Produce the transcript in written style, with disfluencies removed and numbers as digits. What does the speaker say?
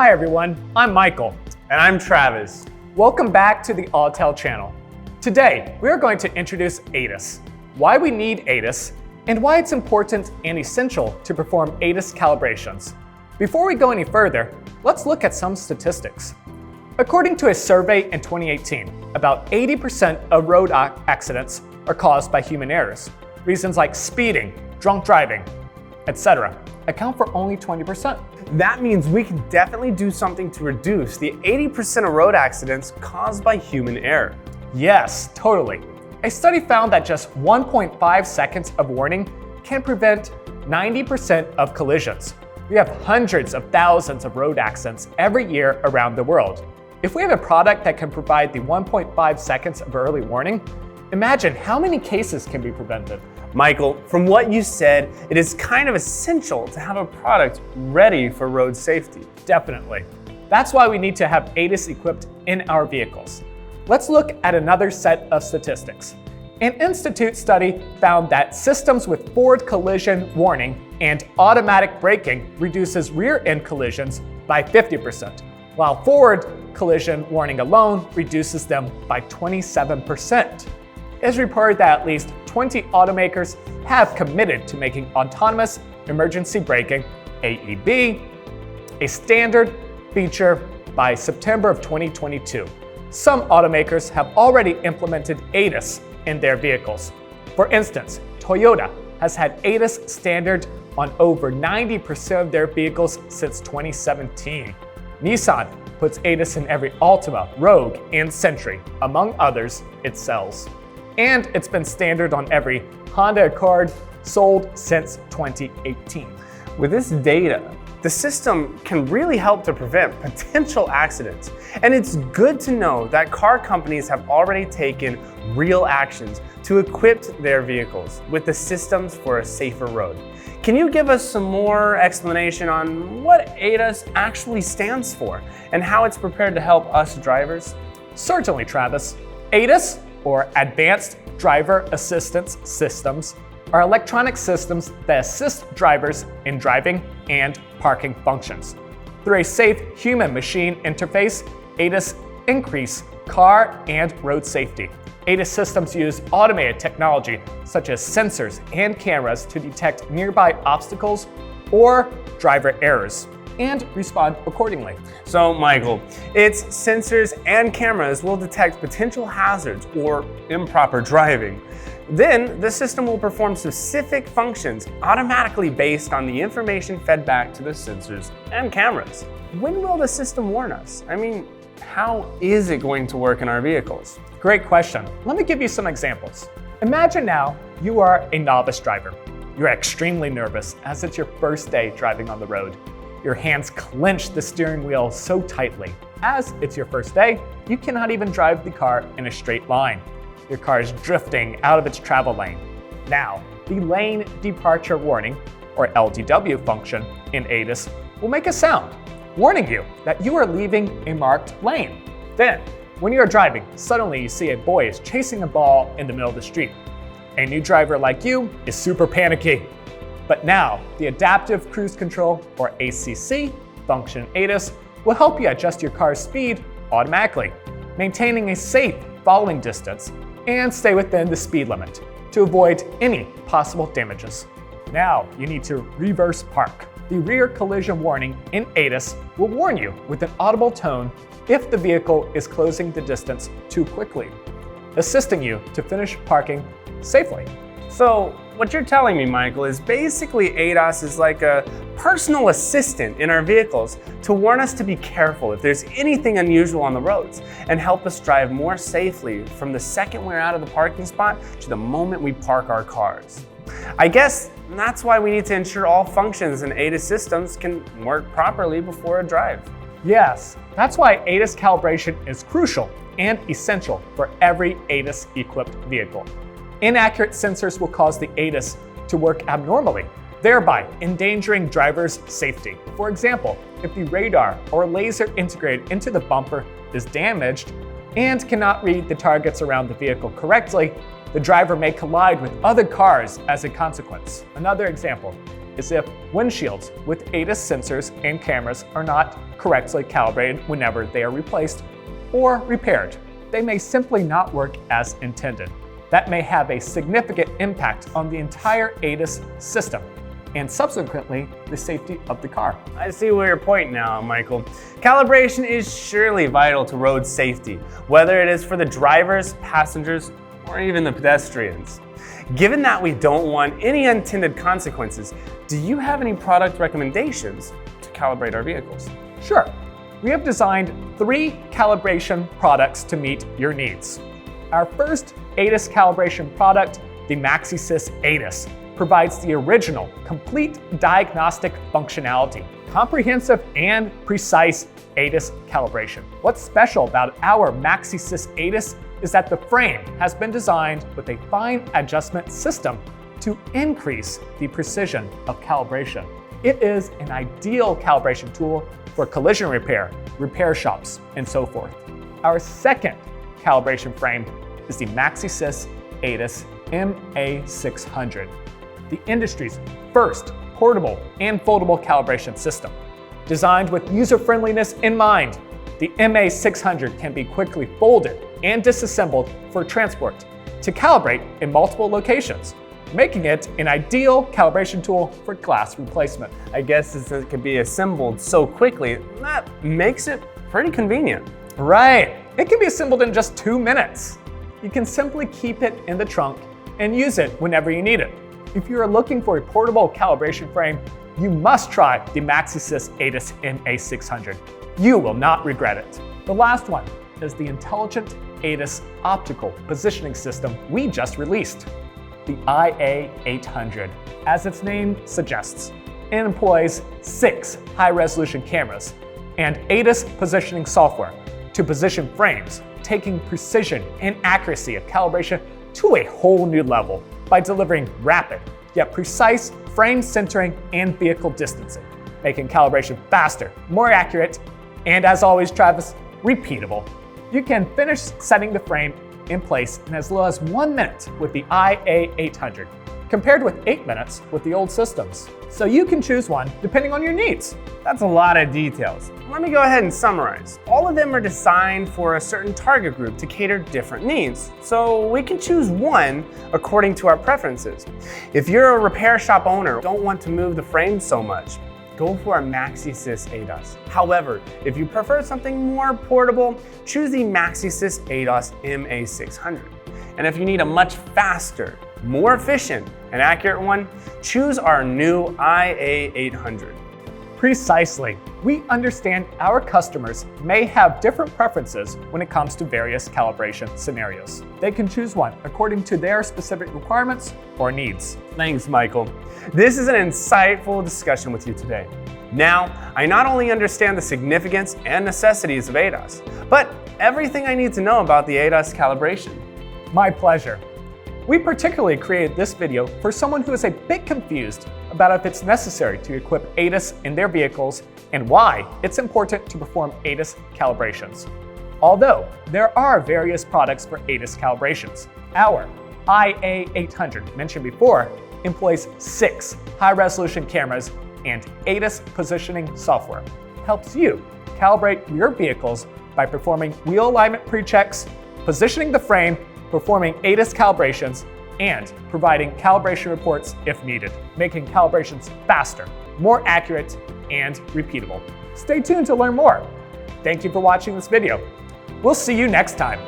Hi everyone, I'm Michael. And I'm Travis. Welcome back to the Autel channel. Today, we're going to introduce ADAS, why we need ADAS, and why it's important and essential to perform ADAS calibrations. Before we go any further, let's look at some statistics. According to a survey in 2018, about 80% of road accidents are caused by human errors. Reasons like speeding, drunk driving, etc. account for only 20%. That means we can definitely do something to reduce the 80% of road accidents caused by human error. Yes, totally. A study found that just 1.5 seconds of warning can prevent 90% of collisions. We have hundreds of thousands of road accidents every year around the world. If we have a product that can provide the 1.5 seconds of early warning, imagine how many cases can be prevented. Michael, from what you said, it is kind of essential to have a product ready for road safety. Definitely. That's why we need to have ADAS equipped in our vehicles. Let's look at another set of statistics. An institute study found that systems with forward collision warning and automatic braking reduces rear-end collisions by 50%, while forward collision warning alone reduces them by 27%. It's reported that at least 20 automakers have committed to making autonomous emergency braking, AEB, a standard feature by September of 2022. Some automakers have already implemented ADAS in their vehicles. For instance, Toyota has had ADAS standard on over 90% of their vehicles since 2017. Nissan puts ADAS in every Altima, Rogue, and Century, among others, it sells. And it's been standard on every Honda Accord sold since 2018. With this data, the system can really help to prevent potential accidents. And it's good to know that car companies have already taken real actions to equip their vehicles with the systems for a safer road. Can you give us some more explanation on what ADAS actually stands for and how it's prepared to help us drivers? Certainly, Travis. ADAS, or Advanced Driver Assistance Systems, are electronic systems that assist drivers in driving and parking functions. Through a safe human-machine interface, ADAS increase car and road safety. ADAS systems use automated technology such as sensors and cameras to detect nearby obstacles or driver errors and respond accordingly. So, Michael, its sensors and cameras will detect potential hazards or improper driving. Then, the system will perform specific functions automatically based on the information fed back to the sensors and cameras. When will the system warn us? I mean, how is it going to work in our vehicles? Great question. Let me give you some examples. Imagine now you are a novice driver. You're extremely nervous as it's your first day driving on the road. Your hands clench the steering wheel so tightly. As it's your first day, you cannot even drive the car in a straight line. Your car is drifting out of its travel lane. Now, the lane departure warning, or LDW function in ADAS, will make a sound, warning you that you are leaving a marked lane. Then, when you are driving, suddenly you see a boy is chasing a ball in the middle of the street. A new driver like you is super panicky. But now, the Adaptive Cruise Control, or ACC, function in ADAS will help you adjust your car's speed automatically, maintaining a safe following distance and stay within the speed limit to avoid any possible damages. Now, you need to reverse park. The rear collision warning in ADAS will warn you with an audible tone if the vehicle is closing the distance too quickly, assisting you to finish parking safely. So, what you're telling me, Michael, is basically ADAS is like a personal assistant in our vehicles to warn us to be careful if there's anything unusual on the roads and help us drive more safely from the second we're out of the parking spot to the moment we park our cars. I guess that's why we need to ensure all functions in ADAS systems can work properly before a drive. Yes, that's why ADAS calibration is crucial and essential for every ADAS-equipped vehicle. Inaccurate sensors will cause the ADAS to work abnormally, thereby endangering drivers' safety. For example, if the radar or laser integrated into the bumper is damaged and cannot read the targets around the vehicle correctly, the driver may collide with other cars as a consequence. Another example, is if windshields with ADAS sensors and cameras are not correctly calibrated whenever they are replaced or repaired. They may simply not work as intended. That may have a significant impact on the entire ADAS system and subsequently the safety of the car. I see where you're pointing now, Michael. Calibration is surely vital to road safety, whether it is for the drivers, passengers, or even the pedestrians. Given that we don't want any unintended consequences, do you have any product recommendations to calibrate our vehicles? Sure. We have designed 3 calibration products to meet your needs. Our first ADAS calibration product, the MaxiSys ADAS, provides the original, complete diagnostic functionality, comprehensive and precise ADAS calibration. What's special about our MaxiSys ADAS is that the frame has been designed with a fine adjustment system to increase the precision of calibration. It is an ideal calibration tool for collision repair, repair shops, and so forth. Our second calibration frame is the MaxiSys ADAS MA600, the industry's first portable and foldable calibration system. Designed with user-friendliness in mind, the MA600 can be quickly folded and disassembled for transport to calibrate in multiple locations, making it an ideal calibration tool for glass replacement. I guess since it can be assembled so quickly, that makes it pretty convenient. Right, it can be assembled in just 2 minutes. You can simply keep it in the trunk and use it whenever you need it. If you are looking for a portable calibration frame, you must try the MaxiSys ADAS MA600. You will not regret it. The last one is the intelligent ADAS optical positioning system we just released, the IA800. As its name suggests, it employs 6 high-resolution cameras and ADAS positioning software to position frames, taking precision and accuracy of calibration to a whole new level by delivering rapid yet precise frame centering and vehicle distancing, making calibration faster, more accurate, and as always, Travis, repeatable. You can finish setting the frame in place in as little as 1 minute with the IA800, compared with 8 minutes with the old systems. So you can choose one depending on your needs. That's a lot of details. Let me go ahead and summarize. All of them are designed for a certain target group to cater different needs, so we can choose one according to our preferences. If you're a repair shop owner, don't want to move the frame so much, go for a MaxiSys ADAS. However, if you prefer something more portable, choose the MaxiSys ADAS MA600. And if you need a much faster, more efficient, and accurate one, choose our new IA800. Precisely. We understand our customers may have different preferences when it comes to various calibration scenarios. They can choose one according to their specific requirements or needs. Thanks, Michael. This is an insightful discussion with you today. Now, I not only understand the significance and necessities of ADAS, but everything I need to know about the ADAS calibration. My pleasure. We particularly created this video for someone who is a bit confused about if it's necessary to equip ADAS in their vehicles and why it's important to perform ADAS calibrations. Although there are various products for ADAS calibrations, our IA800 mentioned before employs 6 high-resolution cameras and ADAS positioning software. Helps you calibrate your vehicles by performing wheel alignment pre-checks, positioning the frame, performing ADAS calibrations, and providing calibration reports if needed, making calibrations faster, more accurate, and repeatable. Stay tuned to learn more. Thank you for watching this video. We'll see you next time.